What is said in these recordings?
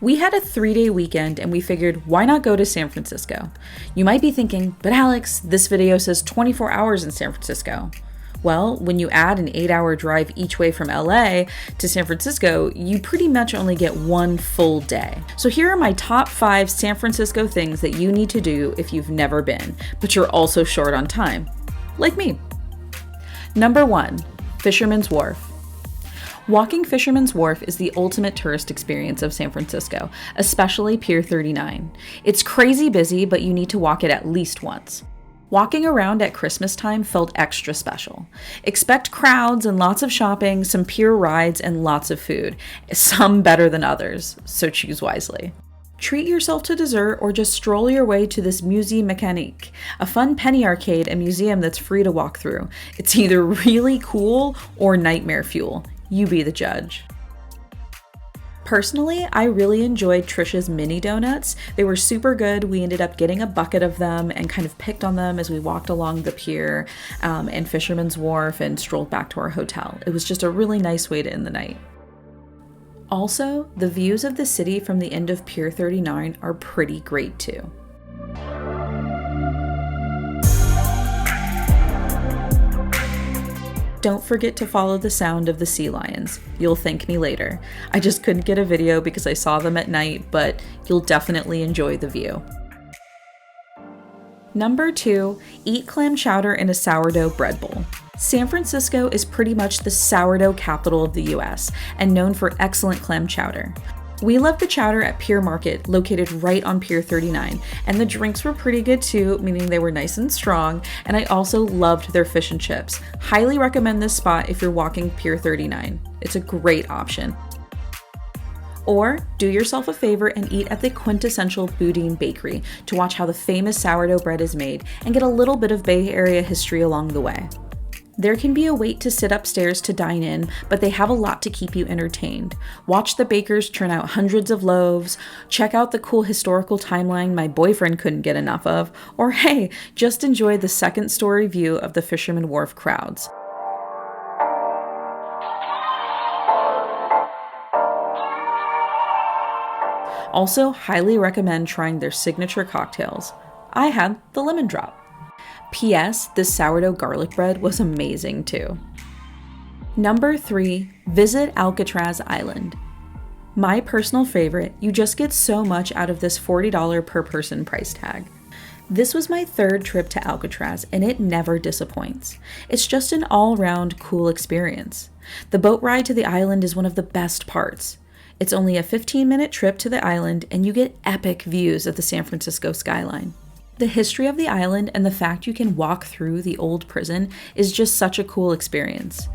We had a 3-day weekend and we figured, why not go to San Francisco? You might be thinking, but Alex, this video says 24 hours in San Francisco. Well, when you add an 8-hour drive each way from LA to San Francisco, you pretty much only get one full day. So here are my top 5 San Francisco things that you need to do if you've never been, but you're also short on time, like me. Number 1, Fisherman's Wharf. Walking Fisherman's Wharf is the ultimate tourist experience of San Francisco, especially Pier 39. It's crazy busy, but you need to walk it at least once. Walking around at Christmas time felt extra special. Expect crowds and lots of shopping, some pier rides, and lots of food, some better than others, so choose wisely. Treat yourself to dessert or just stroll your way to this Musée Mécanique, a fun penny arcade and museum that's free to walk through. It's either really cool or nightmare fuel. You be the judge. Personally, I really enjoyed Trisha's mini donuts. They were super good. We ended up getting a bucket of them and kind of picked on them as we walked along the pier and Fisherman's Wharf and strolled back to our hotel. It was just a really nice way to end the night. Also, the views of the city from the end of Pier 39 are pretty great too. Don't forget to follow the sound of the sea lions. You'll thank me later. I just couldn't get a video because I saw them at night, but you'll definitely enjoy the view. Number 2, eat clam chowder in a sourdough bread bowl. San Francisco is pretty much the sourdough capital of the US and known for excellent clam chowder. We loved the chowder at Pier Market, located right on Pier 39, and the drinks were pretty good too, meaning they were nice and strong, and I also loved their fish and chips. Highly recommend this spot if you're walking Pier 39. It's a great option. Or do yourself a favor and eat at the quintessential Boudin Bakery to watch how the famous sourdough bread is made and get a little bit of Bay Area history along the way. There can be a wait to sit upstairs to dine in, but they have a lot to keep you entertained. Watch the bakers churn out hundreds of loaves, check out the cool historical timeline my boyfriend couldn't get enough of, or hey, just enjoy the second-story view of the Fisherman Wharf crowds. Also, highly recommend trying their signature cocktails. I had the lemon drop. P.S. This sourdough garlic bread was amazing too. Number 3, visit Alcatraz Island. My personal favorite, you just get so much out of this $40 per person price tag. This was my 3rd trip to Alcatraz and it never disappoints. It's just an all-round cool experience. The boat ride to the island is one of the best parts. It's only a 15-minute trip to the island and you get epic views of the San Francisco skyline. The history of the island and the fact you can walk through the old prison is just such a cool experience.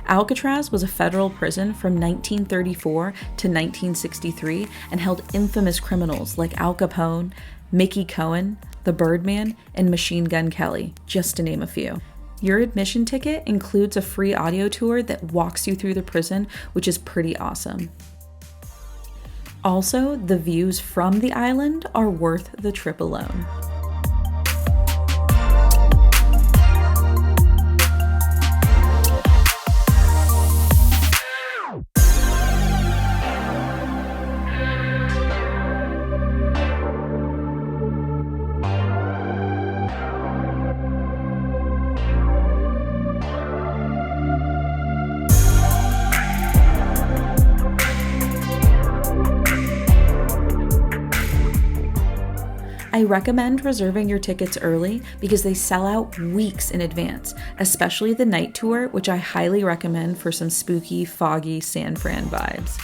Alcatraz was a federal prison from 1934 to 1963 and held infamous criminals like Al Capone, Mickey Cohen, the Birdman, and Machine Gun Kelly, just to name a few. Your admission ticket includes a free audio tour that walks you through the prison, which is pretty awesome. Also, the views from the island are worth the trip alone. I recommend reserving your tickets early because they sell out weeks in advance, especially the night tour, which I highly recommend for some spooky, foggy San Fran vibes.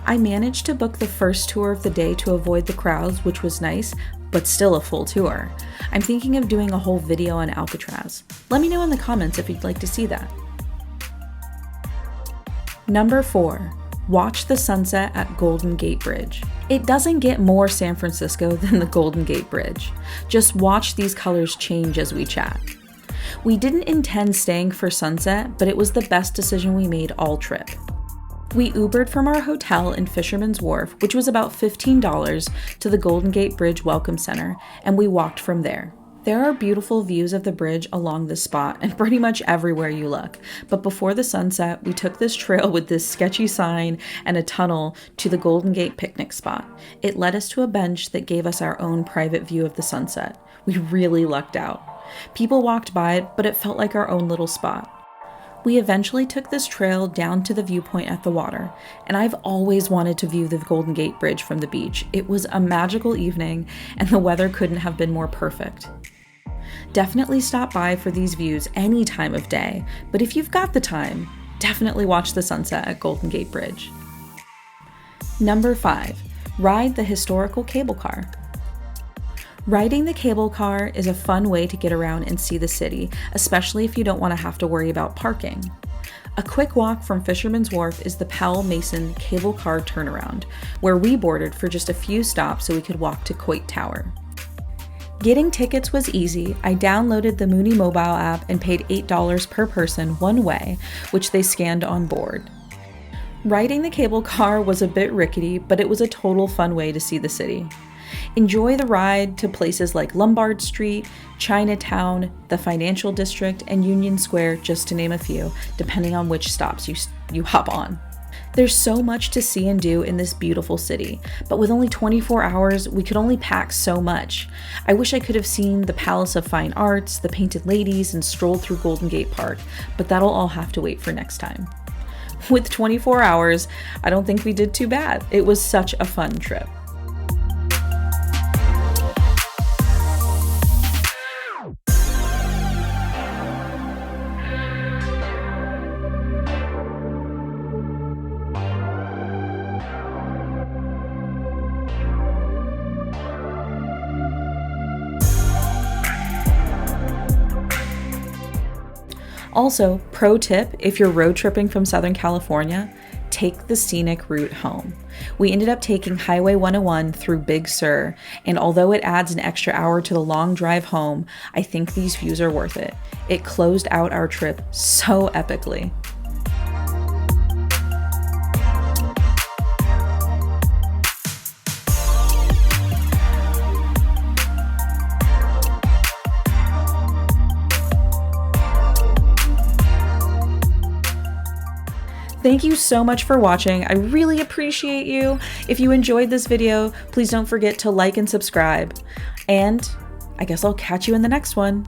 I managed to book the first tour of the day to avoid the crowds, which was nice, but still a full tour. I'm thinking of doing a whole video on Alcatraz. Let me know in the comments if you'd like to see that. Number 4. Watch the sunset at Golden Gate Bridge. It doesn't get more San Francisco than the Golden Gate Bridge. Just watch these colors change as we chat. We didn't intend staying for sunset, but it was the best decision we made all trip. We Ubered from our hotel in Fisherman's Wharf, which was about $15, to the Golden Gate Bridge Welcome Center, and we walked from there. There are beautiful views of the bridge along this spot and pretty much everywhere you look. But before the sunset, we took this trail with this sketchy sign and a tunnel to the Golden Gate picnic spot. It led us to a bench that gave us our own private view of the sunset. We really lucked out. People walked by it, but it felt like our own little spot. We eventually took this trail down to the viewpoint at the water, and I've always wanted to view the Golden Gate Bridge from the beach. It was a magical evening, and the weather couldn't have been more perfect. Definitely stop by for these views any time of day, but if you've got the time, definitely watch the sunset at Golden Gate Bridge. Number 5, ride the historical cable car. Riding the cable car is a fun way to get around and see the city, especially if you don't want to have to worry about parking. A quick walk from Fisherman's Wharf is the Powell Mason cable car turnaround, where we boarded for just a few stops so we could walk to Coit Tower. Getting tickets was easy. I downloaded the Mooney mobile app and paid $8 per person one way, which they scanned on board. Riding the cable car was a bit rickety, but it was a total fun way to see the city. Enjoy the ride to places like Lombard Street, Chinatown, the Financial District, and Union Square, just to name a few, depending on which stops you hop on. There's so much to see and do in this beautiful city, but with only 24 hours, we could only pack so much. I wish I could have seen the Palace of Fine Arts, the Painted Ladies, and strolled through Golden Gate Park, but that'll all have to wait for next time. With 24 hours, I don't think we did too bad. It was such a fun trip. Also, pro tip, if you're road tripping from Southern California, take the scenic route home. We ended up taking Highway 101 through Big Sur, and although it adds an extra hour to the long drive home, I think these views are worth it. It closed out our trip so epically. Thank you so much for watching. I really appreciate you. If you enjoyed this video, please don't forget to like and subscribe. And I guess I'll catch you in the next one.